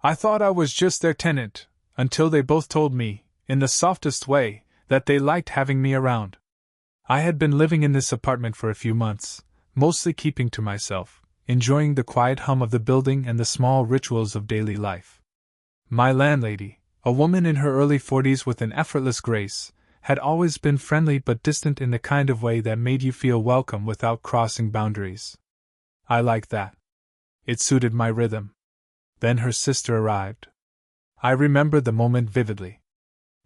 I thought I was just their tenant, until they both told me, in the softest way, that they liked having me around. I had been living in this apartment for a few months, mostly keeping to myself, enjoying the quiet hum of the building and the small rituals of daily life. My landlady, a woman in her early 40s with an effortless grace, had always been friendly but distant in the kind of way that made you feel welcome without crossing boundaries. I liked that. It suited my rhythm. Then her sister arrived. I remember the moment vividly.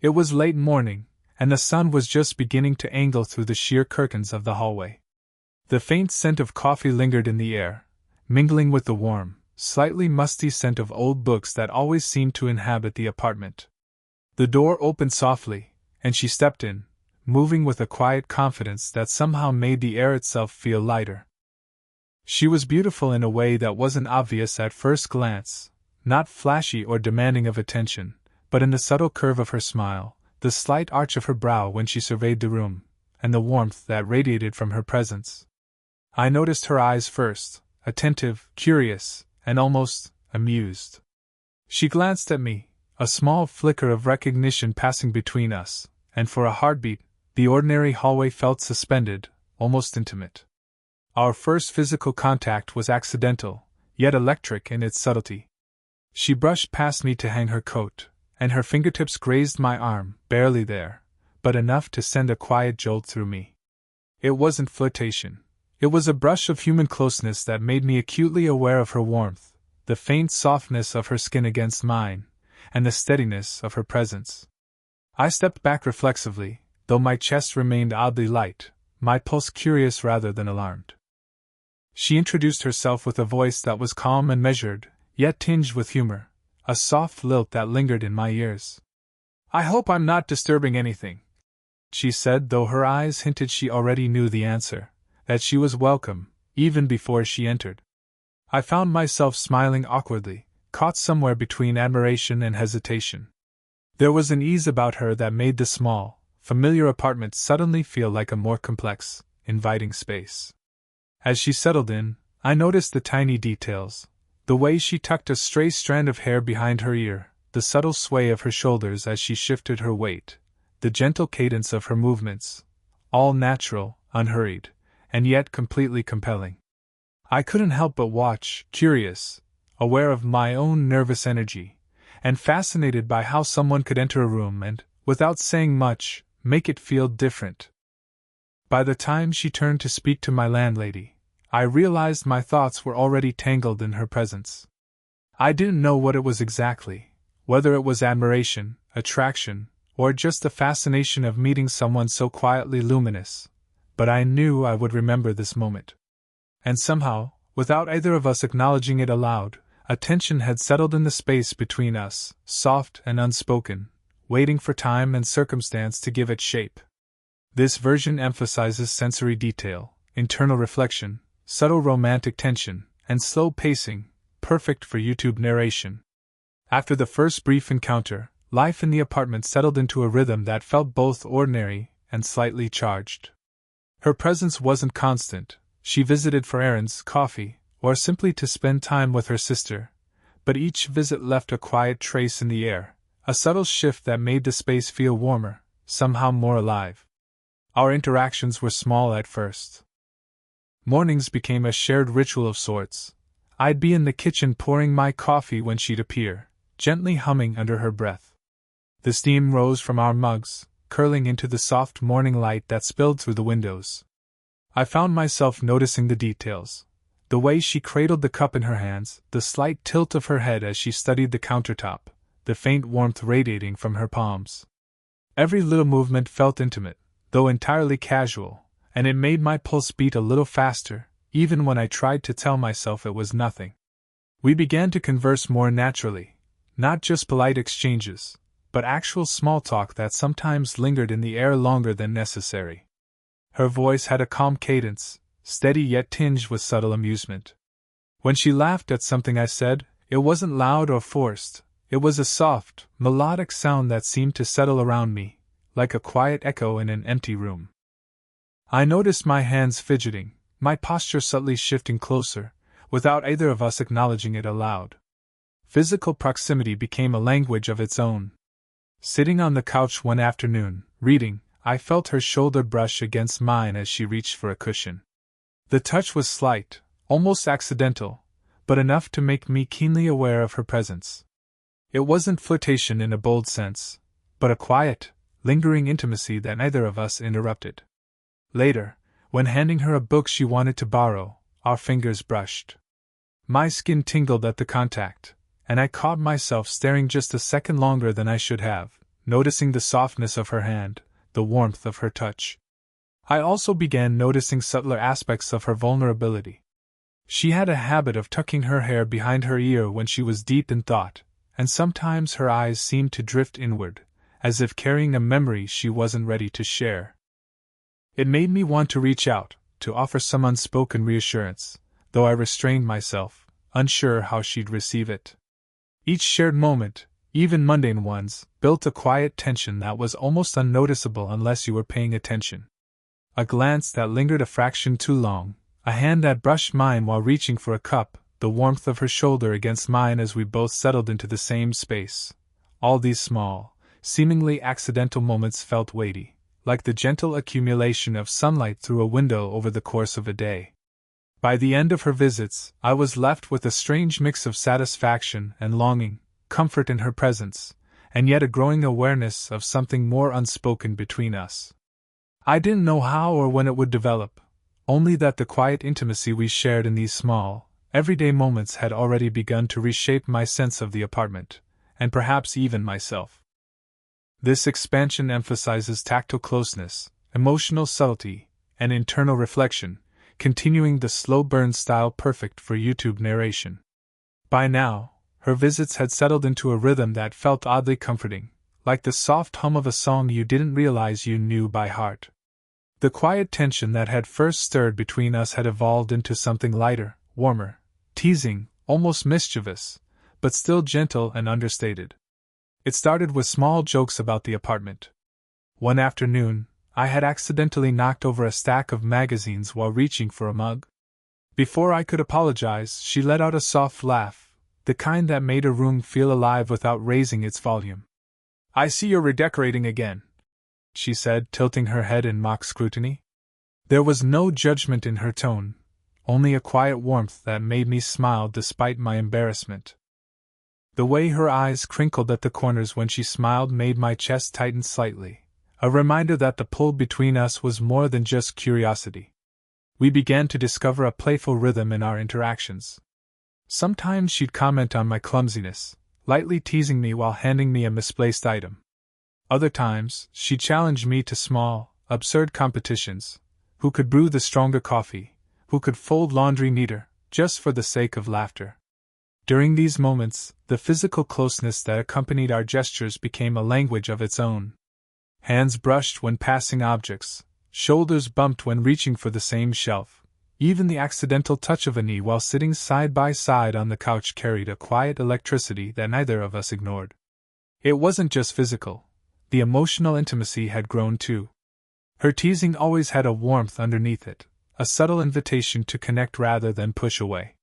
It was late morning, and the sun was just beginning to angle through the sheer curtains of the hallway. The faint scent of coffee lingered in the air, mingling with the warm, slightly musty scent of old books that always seemed to inhabit the apartment. The door opened softly, and she stepped in, moving with a quiet confidence that somehow made the air itself feel lighter. She was beautiful in a way that wasn't obvious at first glance, not flashy or demanding of attention, but in the subtle curve of her smile, the slight arch of her brow when she surveyed the room, and the warmth that radiated from her presence. I noticed her eyes first, attentive, curious, and almost amused. She glanced at me, a small flicker of recognition passing between us, and for a heartbeat, the ordinary hallway felt suspended, almost intimate. Our first physical contact was accidental, yet electric in its subtlety. She brushed past me to hang her coat, and her fingertips grazed my arm, barely there, but enough to send a quiet jolt through me. It wasn't flirtation. It was a brush of human closeness that made me acutely aware of her warmth, the faint softness of her skin against mine, and the steadiness of her presence. I stepped back reflexively, though my chest remained oddly light, my pulse curious rather than alarmed. She introduced herself with a voice that was calm and measured, yet tinged with humor, a soft lilt that lingered in my ears. "I hope I'm not disturbing anything," she said, though her eyes hinted she already knew the answer, that she was welcome, even before she entered. I found myself smiling awkwardly, caught somewhere between admiration and hesitation. There was an ease about her that made the small, familiar apartment suddenly feel like a more complex, inviting space. As she settled in, I noticed the tiny details, the way she tucked a stray strand of hair behind her ear, the subtle sway of her shoulders as she shifted her weight, the gentle cadence of her movements, all natural, unhurried, and yet completely compelling. I couldn't help but watch, curious, aware of my own nervous energy, and fascinated by how someone could enter a room and, without saying much, make it feel different. By the time she turned to speak to my landlady, I realized my thoughts were already tangled in her presence. I didn't know what it was exactly, whether it was admiration, attraction, or just the fascination of meeting someone so quietly luminous, but I knew I would remember this moment. And somehow, without either of us acknowledging it aloud, a tension had settled in the space between us, soft and unspoken, waiting for time and circumstance to give it shape. This version emphasizes sensory detail, internal reflection, subtle romantic tension, and slow pacing, perfect for YouTube narration. After the first brief encounter, life in the apartment settled into a rhythm that felt both ordinary and slightly charged. Her presence wasn't constant. She visited for errands, coffee, or simply to spend time with her sister, but each visit left a quiet trace in the air, a subtle shift that made the space feel warmer, somehow more alive. Our interactions were small at first. Mornings became a shared ritual of sorts. I'd be in the kitchen pouring my coffee when she'd appear, gently humming under her breath. The steam rose from our mugs, curling into the soft morning light that spilled through the windows. I found myself noticing the details. The way she cradled the cup in her hands, the slight tilt of her head as she studied the countertop, the faint warmth radiating from her palms. Every little movement felt intimate, though entirely casual, and it made my pulse beat a little faster, even when I tried to tell myself it was nothing. We began to converse more naturally, not just polite exchanges, but actual small talk that sometimes lingered in the air longer than necessary. Her voice had a calm cadence, steady yet tinged with subtle amusement. When she laughed at something I said, it wasn't loud or forced. It was a soft, melodic sound that seemed to settle around me, like a quiet echo in an empty room. I noticed my hands fidgeting, my posture subtly shifting closer, without either of us acknowledging it aloud. Physical proximity became a language of its own. Sitting on the couch one afternoon, reading, I felt her shoulder brush against mine as she reached for a cushion. The touch was slight, almost accidental, but enough to make me keenly aware of her presence. It wasn't flirtation in a bold sense, but a quiet, lingering intimacy that neither of us interrupted. Later, when handing her a book she wanted to borrow, our fingers brushed. My skin tingled at the contact, and I caught myself staring just a second longer than I should have, noticing the softness of her hand, the warmth of her touch. I also began noticing subtler aspects of her vulnerability. She had a habit of tucking her hair behind her ear when she was deep in thought, and sometimes her eyes seemed to drift inward, as if carrying a memory she wasn't ready to share. It made me want to reach out, to offer some unspoken reassurance, though I restrained myself, unsure how she'd receive it. Each shared moment, even mundane ones, built a quiet tension that was almost unnoticeable unless you were paying attention. A glance that lingered a fraction too long, a hand that brushed mine while reaching for a cup, the warmth of her shoulder against mine as we both settled into the same space. All these small, seemingly accidental moments felt weighty, like the gentle accumulation of sunlight through a window over the course of a day. By the end of her visits, I was left with a strange mix of satisfaction and longing, comfort in her presence, and yet a growing awareness of something more unspoken between us. I didn't know how or when it would develop, only that the quiet intimacy we shared in these small, everyday moments had already begun to reshape my sense of the apartment, and perhaps even myself. This expansion emphasizes tactile closeness, emotional subtlety, and internal reflection, continuing the slow burn style perfect for YouTube narration. By now, her visits had settled into a rhythm that felt oddly comforting, like the soft hum of a song you didn't realize you knew by heart. The quiet tension that had first stirred between us had evolved into something lighter, warmer, teasing, almost mischievous, but still gentle and understated. It started with small jokes about the apartment. One afternoon, I had accidentally knocked over a stack of magazines while reaching for a mug. Before I could apologize, she let out a soft laugh, the kind that made a room feel alive without raising its volume. "I see you're redecorating again," she said, tilting her head in mock scrutiny. There was no judgment in her tone, only a quiet warmth that made me smile despite my embarrassment. The way her eyes crinkled at the corners when she smiled made my chest tighten slightly, a reminder that the pull between us was more than just curiosity. We began to discover a playful rhythm in our interactions. Sometimes she'd comment on my clumsiness, lightly teasing me while handing me a misplaced item. Other times, she'd challenge me to small, absurd competitions: who could brew the stronger coffee, who could fold laundry neater, just for the sake of laughter. During these moments, the physical closeness that accompanied our gestures became a language of its own. Hands brushed when passing objects, shoulders bumped when reaching for the same shelf. Even the accidental touch of a knee while sitting side by side on the couch carried a quiet electricity that neither of us ignored. It wasn't just physical, the emotional intimacy had grown too. Her teasing always had a warmth underneath it, a subtle invitation to connect rather than push away.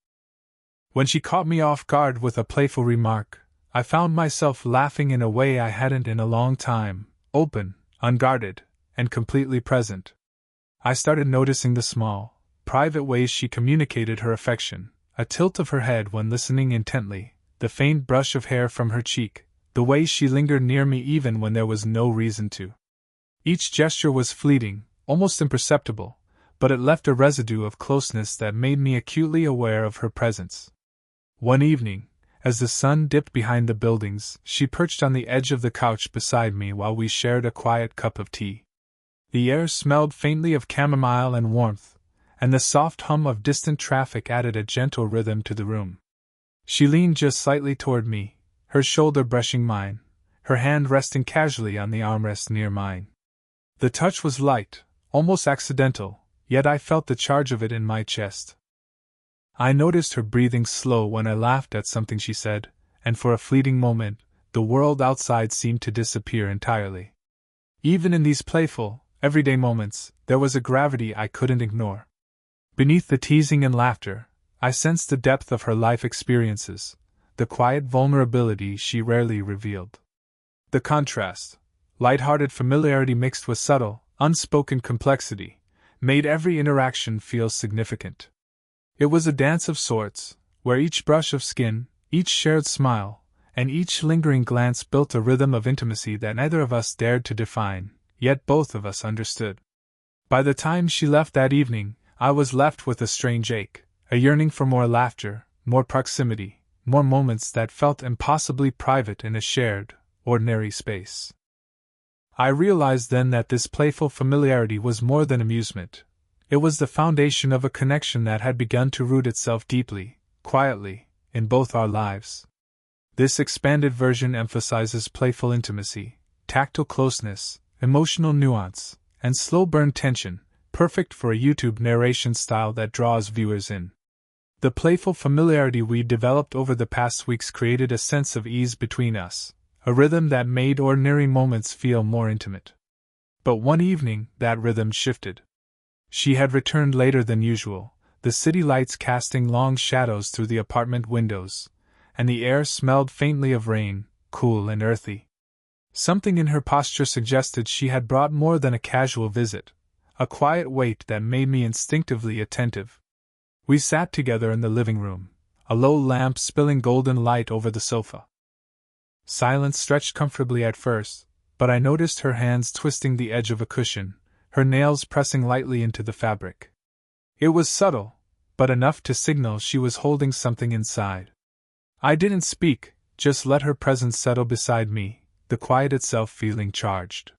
When she caught me off guard with a playful remark, I found myself laughing in a way I hadn't in a long time, open, unguarded, and completely present. I started noticing the small, private ways she communicated her affection, a tilt of her head when listening intently, the faint brush of hair from her cheek, the way she lingered near me even when there was no reason to. Each gesture was fleeting, almost imperceptible, but it left a residue of closeness that made me acutely aware of her presence. One evening, as the sun dipped behind the buildings, she perched on the edge of the couch beside me while we shared a quiet cup of tea. The air smelled faintly of chamomile and warmth, and the soft hum of distant traffic added a gentle rhythm to the room. She leaned just slightly toward me, her shoulder brushing mine, her hand resting casually on the armrest near mine. The touch was light, almost accidental, yet I felt the charge of it in my chest. I noticed her breathing slow when I laughed at something she said, and for a fleeting moment, the world outside seemed to disappear entirely. Even in these playful, everyday moments, there was a gravity I couldn't ignore. Beneath the teasing and laughter, I sensed the depth of her life experiences, the quiet vulnerability she rarely revealed. The contrast, light-hearted familiarity mixed with subtle, unspoken complexity, made every interaction feel significant. It was a dance of sorts, where each brush of skin, each shared smile, and each lingering glance built a rhythm of intimacy that neither of us dared to define, yet both of us understood. By the time she left that evening, I was left with a strange ache, a yearning for more laughter, more proximity, more moments that felt impossibly private in a shared, ordinary space. I realized then that this playful familiarity was more than amusement. It was the foundation of a connection that had begun to root itself deeply, quietly, in both our lives. This expanded version emphasizes playful intimacy, tactile closeness, emotional nuance, and slow-burn tension, perfect for a YouTube narration style that draws viewers in. The playful familiarity we developed over the past weeks created a sense of ease between us, a rhythm that made ordinary moments feel more intimate. But one evening, that rhythm shifted. She had returned later than usual, the city lights casting long shadows through the apartment windows, and the air smelled faintly of rain, cool and earthy. Something in her posture suggested she had brought more than a casual visit, a quiet weight that made me instinctively attentive. We sat together in the living room, a low lamp spilling golden light over the sofa. Silence stretched comfortably at first, but I noticed her hands twisting the edge of a cushion, her nails pressing lightly into the fabric. It was subtle, but enough to signal she was holding something inside. I didn't speak, just let her presence settle beside me, the quiet itself feeling charged.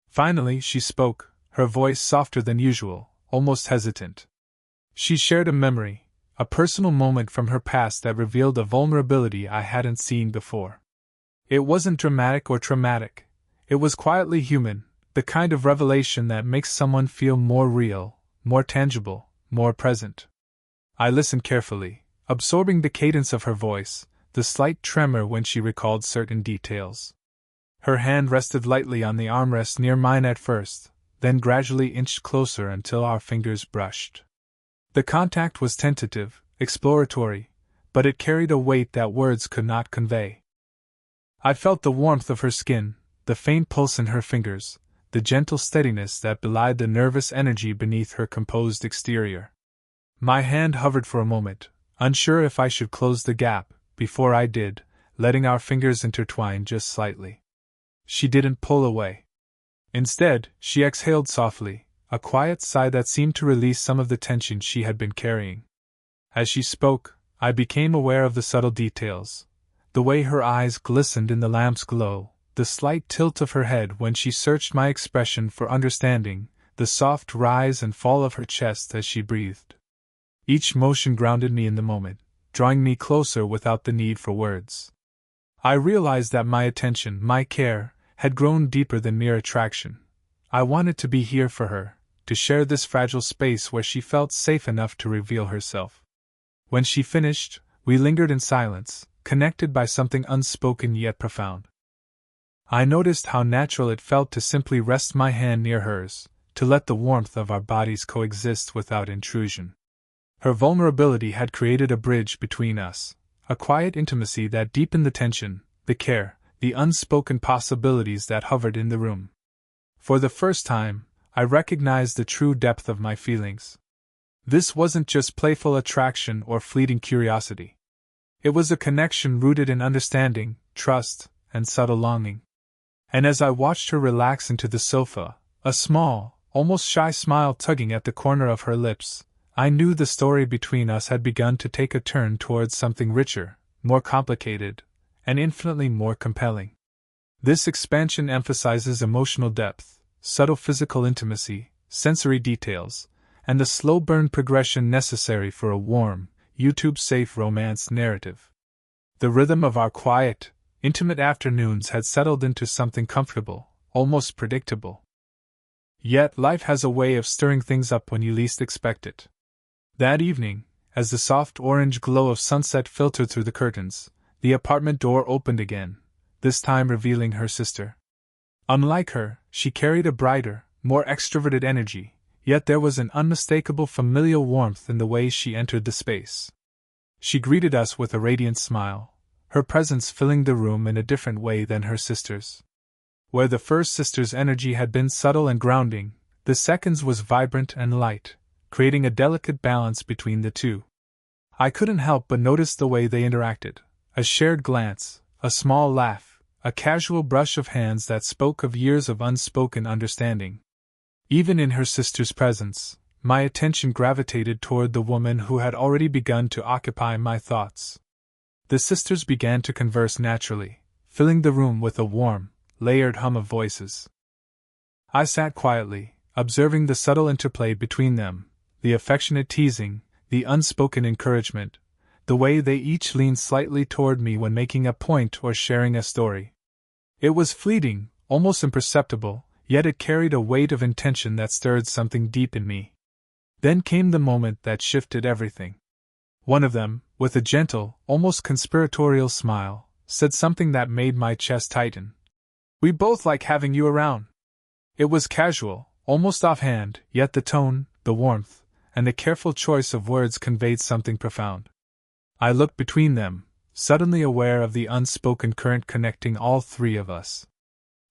Finally she spoke, her voice softer than usual, almost hesitant. She shared a memory, a personal moment from her past that revealed a vulnerability I hadn't seen before. It wasn't dramatic or traumatic. It was quietly human, the kind of revelation that makes someone feel more real, more tangible, more present. I listened carefully, absorbing the cadence of her voice, the slight tremor when she recalled certain details. Her hand rested lightly on the armrest near mine at first, then gradually inched closer until our fingers brushed. The contact was tentative, exploratory, but it carried a weight that words could not convey. I felt the warmth of her skin, the faint pulse in her fingers, the gentle steadiness that belied the nervous energy beneath her composed exterior. My hand hovered for a moment, unsure if I should close the gap, before I did, letting our fingers intertwine just slightly. She didn't pull away. Instead, she exhaled softly, a quiet sigh that seemed to release some of the tension she had been carrying. As she spoke, I became aware of the subtle details. The way her eyes glistened in the lamp's glow, the slight tilt of her head when she searched my expression for understanding, the soft rise and fall of her chest as she breathed. Each motion grounded me in the moment, drawing me closer without the need for words. I realized that my attention, my care, had grown deeper than mere attraction. I wanted to be here for her, to share this fragile space where she felt safe enough to reveal herself. When she finished, we lingered in silence, connected by something unspoken yet profound. I noticed how natural it felt to simply rest my hand near hers, to let the warmth of our bodies coexist without intrusion. Her vulnerability had created a bridge between us, a quiet intimacy that deepened the tension, the care, the unspoken possibilities that hovered in the room. For the first time, I recognized the true depth of my feelings. This wasn't just playful attraction or fleeting curiosity. It was a connection rooted in understanding, trust, and subtle longing. And as I watched her relax into the sofa, a small, almost shy smile tugging at the corner of her lips, I knew the story between us had begun to take a turn towards something richer, more complicated, and infinitely more compelling. This expansion emphasizes emotional depth, subtle physical intimacy, sensory details, and the slow burn progression necessary for a warm, YouTube-safe romance narrative. The rhythm of our quiet, intimate afternoons had settled into something comfortable, almost predictable. Yet life has a way of stirring things up when you least expect it. That evening, as the soft orange glow of sunset filtered through the curtains, the apartment door opened again, this time revealing her sister. Unlike her, she carried a brighter, more extroverted energy, yet there was an unmistakable familial warmth in the way she entered the space. She greeted us with a radiant smile, her presence filling the room in a different way than her sister's. Where the first sister's energy had been subtle and grounding, the second's was vibrant and light, creating a delicate balance between the two. I couldn't help but notice the way they interacted: a shared glance, a small laugh, a casual brush of hands that spoke of years of unspoken understanding. Even in her sister's presence, my attention gravitated toward the woman who had already begun to occupy my thoughts. The sisters began to converse naturally, filling the room with a warm, layered hum of voices. I sat quietly, observing the subtle interplay between them, the affectionate teasing, the unspoken encouragement, the way they each leaned slightly toward me when making a point or sharing a story. It was fleeting, almost imperceptible, yet it carried a weight of intention that stirred something deep in me. Then came the moment that shifted everything. One of them, with a gentle, almost conspiratorial smile, said something that made my chest tighten. "We both like having you around." It was casual, almost offhand, yet the tone, the warmth, and the careful choice of words conveyed something profound. I looked between them, suddenly aware of the unspoken current connecting all three of us.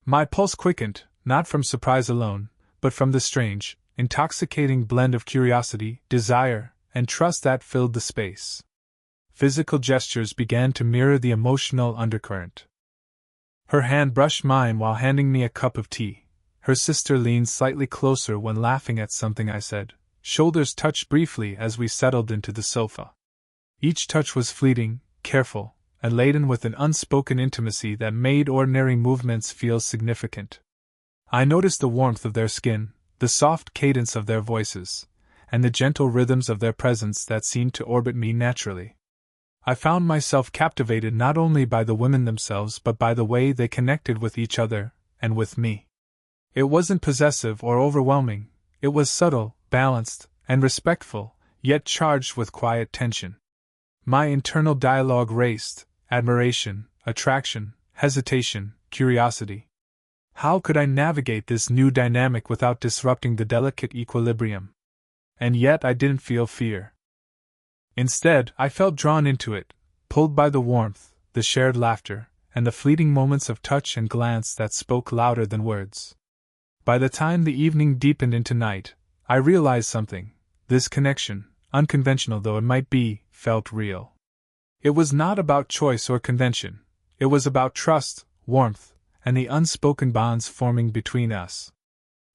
My pulse quickened, not from surprise alone, but from the strange, intoxicating blend of curiosity, desire, and trust that filled the space. Physical gestures began to mirror the emotional undercurrent. Her hand brushed mine while handing me a cup of tea. Her sister leaned slightly closer when laughing at something I said. Shoulders touched briefly as we settled into the sofa. Each touch was fleeting, careful, and laden with an unspoken intimacy that made ordinary movements feel significant. I noticed the warmth of their skin, the soft cadence of their voices, and the gentle rhythms of their presence that seemed to orbit me naturally. I found myself captivated not only by the women themselves but by the way they connected with each other, and with me. It wasn't possessive or overwhelming, it was subtle, balanced, and respectful, yet charged with quiet tension. My internal dialogue raced: admiration, attraction, hesitation, curiosity. How could I navigate this new dynamic without disrupting the delicate equilibrium? And yet I didn't feel fear. Instead, I felt drawn into it, pulled by the warmth, the shared laughter, and the fleeting moments of touch and glance that spoke louder than words. By the time the evening deepened into night, I realized something. This connection, unconventional though it might be, felt real. It was not about choice or convention. It was about trust, warmth, and the unspoken bonds forming between us.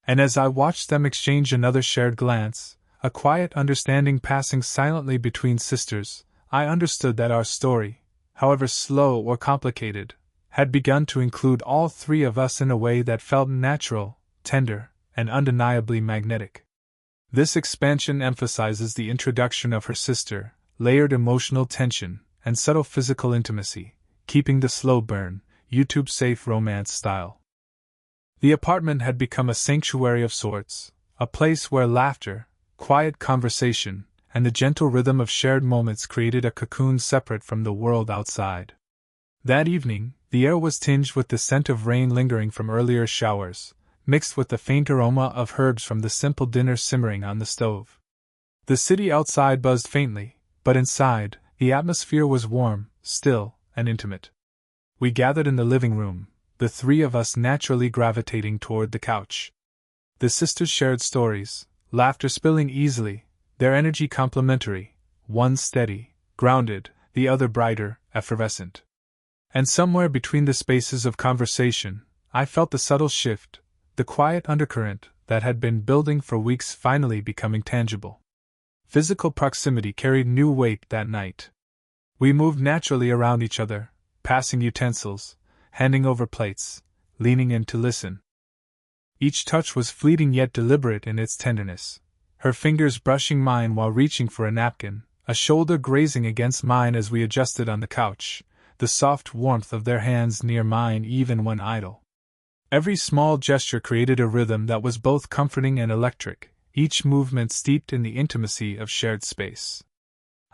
And as I watched them exchange another shared glance, a quiet understanding passing silently between sisters, I understood that our story, however slow or complicated, had begun to include all three of us in a way that felt natural, tender, and undeniably magnetic. This expansion emphasizes the introduction of her sister, layered emotional tension, and subtle physical intimacy, keeping the slow burn, YouTube-safe romance style. The apartment had become a sanctuary of sorts, a place where laughter, quiet conversation, and the gentle rhythm of shared moments created a cocoon separate from the world outside. That evening, the air was tinged with the scent of rain lingering from earlier showers, mixed with the faint aroma of herbs from the simple dinner simmering on the stove. The city outside buzzed faintly, but inside, the atmosphere was warm, still, and intimate. We gathered in the living room, the three of us naturally gravitating toward the couch. The sisters shared stories, laughter spilling easily, their energy complementary, one steady, grounded, the other brighter, effervescent. And somewhere between the spaces of conversation, I felt the subtle shift, the quiet undercurrent that had been building for weeks finally becoming tangible. Physical proximity carried new weight that night. We moved naturally around each other, passing utensils, handing over plates, leaning in to listen. Each touch was fleeting yet deliberate in its tenderness, her fingers brushing mine while reaching for a napkin, a shoulder grazing against mine as we adjusted on the couch, the soft warmth of their hands near mine even when idle. Every small gesture created a rhythm that was both comforting and electric, each movement steeped in the intimacy of shared space.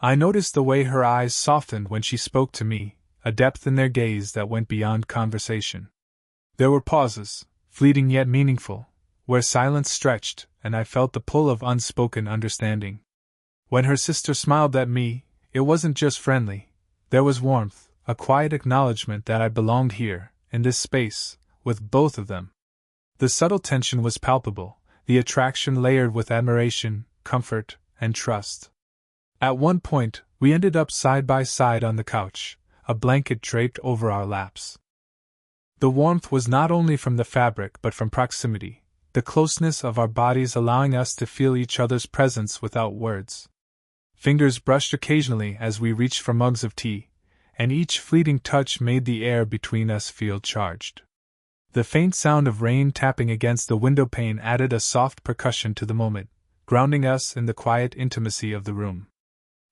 I noticed the way her eyes softened when she spoke to me, a depth in their gaze that went beyond conversation. There were pauses, fleeting yet meaningful, where silence stretched, and I felt the pull of unspoken understanding. When her sister smiled at me, it wasn't just friendly. There was warmth, a quiet acknowledgement that I belonged here, in this space, with both of them. The subtle tension was palpable, the attraction layered with admiration, comfort, and trust. At one point, we ended up side by side on the couch, a blanket draped over our laps. The warmth was not only from the fabric but from proximity, the closeness of our bodies allowing us to feel each other's presence without words. Fingers brushed occasionally as we reached for mugs of tea, and each fleeting touch made the air between us feel charged. The faint sound of rain tapping against the windowpane added a soft percussion to the moment, grounding us in the quiet intimacy of the room.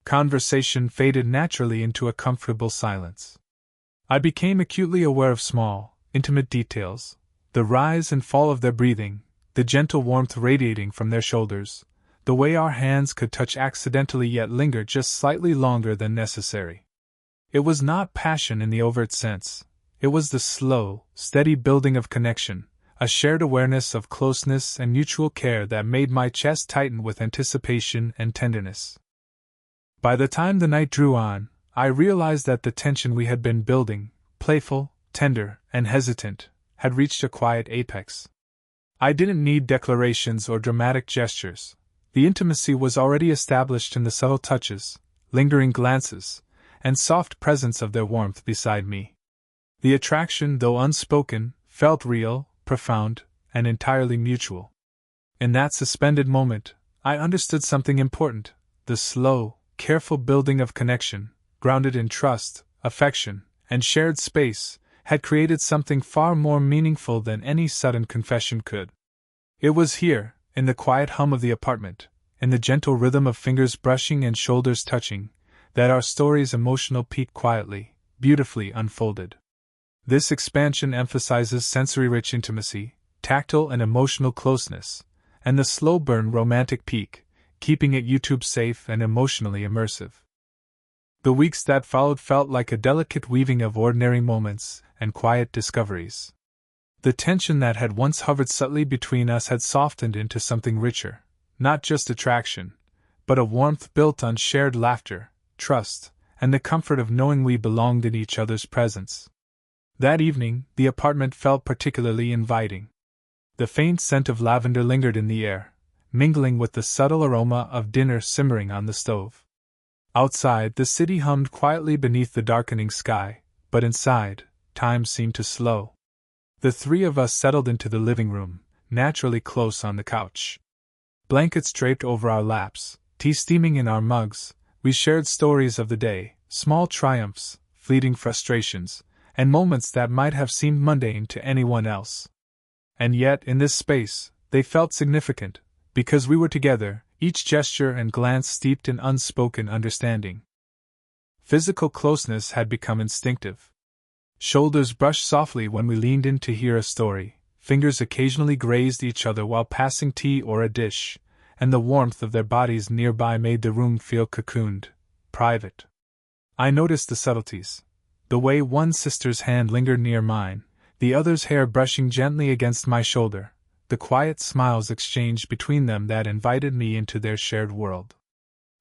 Conversation faded naturally into a comfortable silence. I became acutely aware of small, intimate details, the rise and fall of their breathing, the gentle warmth radiating from their shoulders, the way our hands could touch accidentally yet linger just slightly longer than necessary. It was not passion in the overt sense. It was the slow, steady building of connection, a shared awareness of closeness and mutual care that made my chest tighten with anticipation and tenderness. By the time the night drew on, I realized that the tension we had been building, playful, tender, and hesitant, had reached a quiet apex. I didn't need declarations or dramatic gestures. The intimacy was already established in the subtle touches, lingering glances, and soft presence of their warmth beside me. The attraction, though unspoken, felt real, profound, and entirely mutual. In that suspended moment, I understood something important: the slow, careful building of connection, grounded in trust, affection, and shared space, had created something far more meaningful than any sudden confession could. It was here, in the quiet hum of the apartment, in the gentle rhythm of fingers brushing and shoulders touching, that our story's emotional peak quietly, beautifully unfolded. This expansion emphasizes sensory-rich intimacy, tactile and emotional closeness, and the slow-burn romantic peak, keeping it YouTube-safe and emotionally immersive. The weeks that followed felt like a delicate weaving of ordinary moments and quiet discoveries. The tension that had once hovered subtly between us had softened into something richer, not just attraction, but a warmth built on shared laughter, trust, and the comfort of knowing we belonged in each other's presence. That evening, the apartment felt particularly inviting. The faint scent of lavender lingered in the air, mingling with the subtle aroma of dinner simmering on the stove. Outside, the city hummed quietly beneath the darkening sky, but inside, time seemed to slow. The three of us settled into the living room, naturally close on the couch. Blankets draped over our laps, tea steaming in our mugs, we shared stories of the day, small triumphs, fleeting frustrations, and moments that might have seemed mundane to anyone else. And yet, in this space, they felt significant, because we were together, each gesture and glance steeped in unspoken understanding. Physical closeness had become instinctive. Shoulders brushed softly when we leaned in to hear a story, fingers occasionally grazed each other while passing tea or a dish, and the warmth of their bodies nearby made the room feel cocooned, private. I noticed the subtleties. The way one sister's hand lingered near mine, the other's hair brushing gently against my shoulder, the quiet smiles exchanged between them that invited me into their shared world.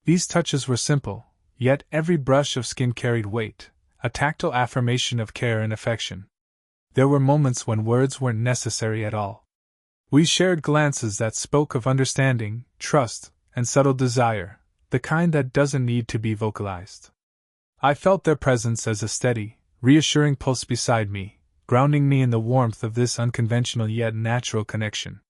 These touches were simple, yet every brush of skin carried weight, a tactile affirmation of care and affection. There were moments when words weren't necessary at all. We shared glances that spoke of understanding, trust, and subtle desire, the kind that doesn't need to be vocalized. I felt their presence as a steady, reassuring pulse beside me, grounding me in the warmth of this unconventional yet natural connection.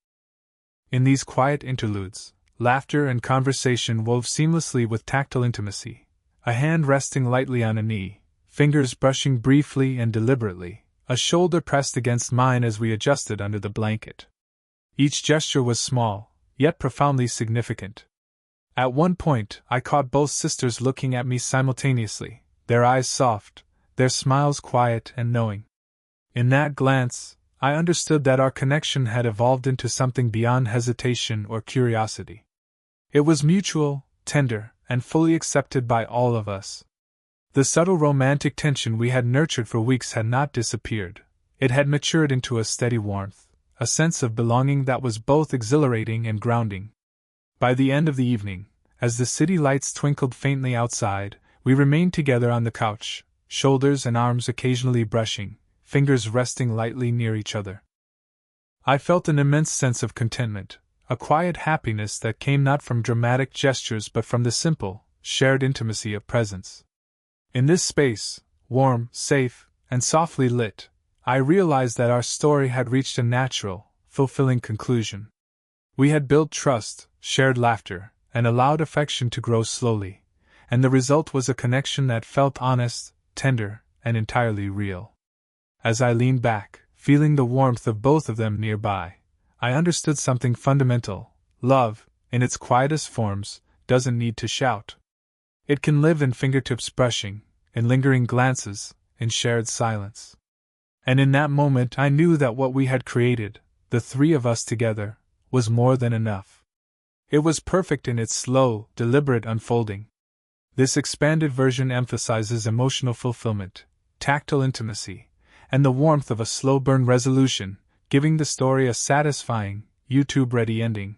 In these quiet interludes, laughter and conversation wove seamlessly with tactile intimacy, a hand resting lightly on a knee, fingers brushing briefly and deliberately, a shoulder pressed against mine as we adjusted under the blanket. Each gesture was small, yet profoundly significant. At one point, I caught both sisters looking at me simultaneously, their eyes soft, their smiles quiet and knowing. In that glance, I understood that our connection had evolved into something beyond hesitation or curiosity. It was mutual, tender, and fully accepted by all of us. The subtle romantic tension we had nurtured for weeks had not disappeared. It had matured into a steady warmth, a sense of belonging that was both exhilarating and grounding. By the end of the evening, as the city lights twinkled faintly outside, we remained together on the couch, shoulders and arms occasionally brushing, fingers resting lightly near each other. I felt an immense sense of contentment, a quiet happiness that came not from dramatic gestures but from the simple, shared intimacy of presence. In this space, warm, safe, and softly lit, I realized that our story had reached a natural, fulfilling conclusion. We had built trust, shared laughter, and allowed affection to grow slowly, and the result was a connection that felt honest, tender, and entirely real. As I leaned back, feeling the warmth of both of them nearby, I understood something fundamental. Love, in its quietest forms, doesn't need to shout. It can live in fingertips brushing, in lingering glances, in shared silence. And in that moment I knew that what we had created, the three of us together, was more than enough. It was perfect in its slow, deliberate unfolding. This expanded version emphasizes emotional fulfillment, tactile intimacy, and the warmth of a slow burn resolution, giving the story a satisfying, YouTube-ready ending.